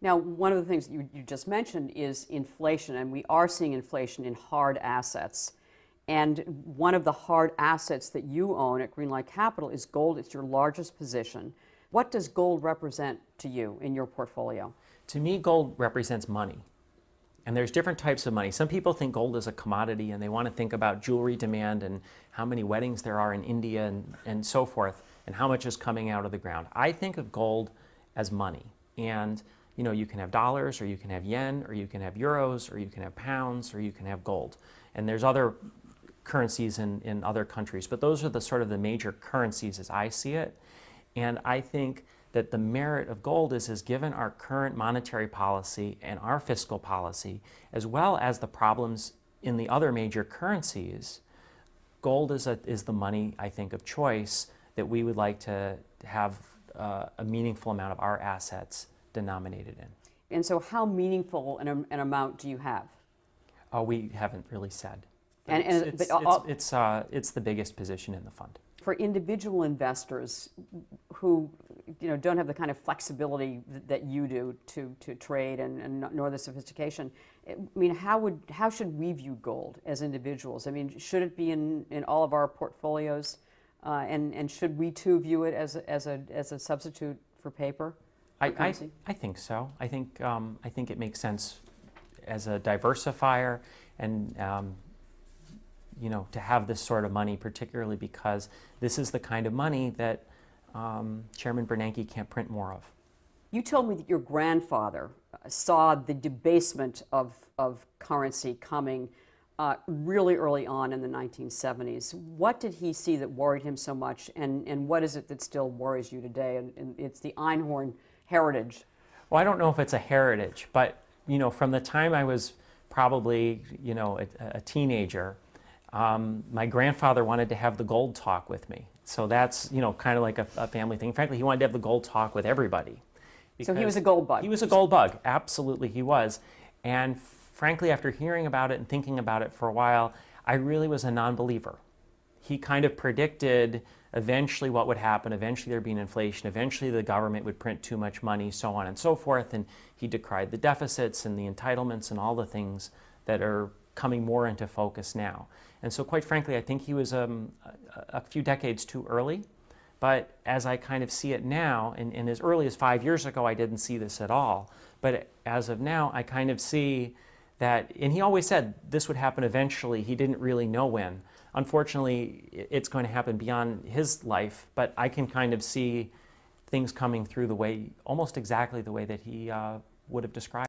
Now, one of the things that you just mentioned is inflation, and we are seeing inflation in hard assets. And one of the hard assets that you own at Greenlight Capital is gold. It's your largest position. What does gold represent to you in your portfolio? To me, gold represents money. And there's different types of money. Some people think gold is a commodity and they want to think about jewelry demand and how many weddings there are in India and so forth, and how much is coming out of the ground. I think of gold as money. And you can have dollars, or you can have yen, or you can have euros, or you can have pounds, or you can have gold. And there's other currencies in other countries, but those are the sort of the major currencies as I see it. And I think that the merit of gold is given our current monetary policy and our fiscal policy, as well as the problems in the other major currencies, gold is the money, I think, of choice that we would like to have a meaningful amount of our assets denominated in. And so how meaningful an amount do you have? We haven't really said. It's the biggest position in the fund. For individual investors who don't have the kind of flexibility that you do to trade and nor the sophistication, I mean, how should we view gold as individuals? I mean, should it be in all of our portfolios, and should we too view it as a substitute for paper? I think so. I think it makes sense as a diversifier, and to have this sort of money, particularly because this is the kind of money that Chairman Bernanke can't print more of. You told me that your grandfather saw the debasement of currency coming really early on in the 1970s. What did he see that worried him so much, and what is it that still worries you today? And it's the Einhorn heritage. Well, I don't know if it's a heritage, but from the time I was probably a teenager, my grandfather wanted to have the gold talk with me. So that's, kind of like a family thing. Frankly, he wanted to have the gold talk with everybody. So he was a gold bug. He was a gold bug. Absolutely, he was. And frankly, after hearing about it and thinking about it for a while, I really was a non-believer. He kind of predicted eventually what would happen. Eventually there'd be an inflation. Eventually the government would print too much money, so on and so forth. And he decried the deficits and the entitlements and all the things that are coming more into focus now. And so quite frankly, I think he was a few decades too early. But as I kind of see it now, and as early as 5 years ago, I didn't see this at all. But as of now, I kind of see that, and he always said this would happen eventually. He didn't really know when. Unfortunately, it's going to happen beyond his life, but I can kind of see things coming through almost exactly the way that he would have described.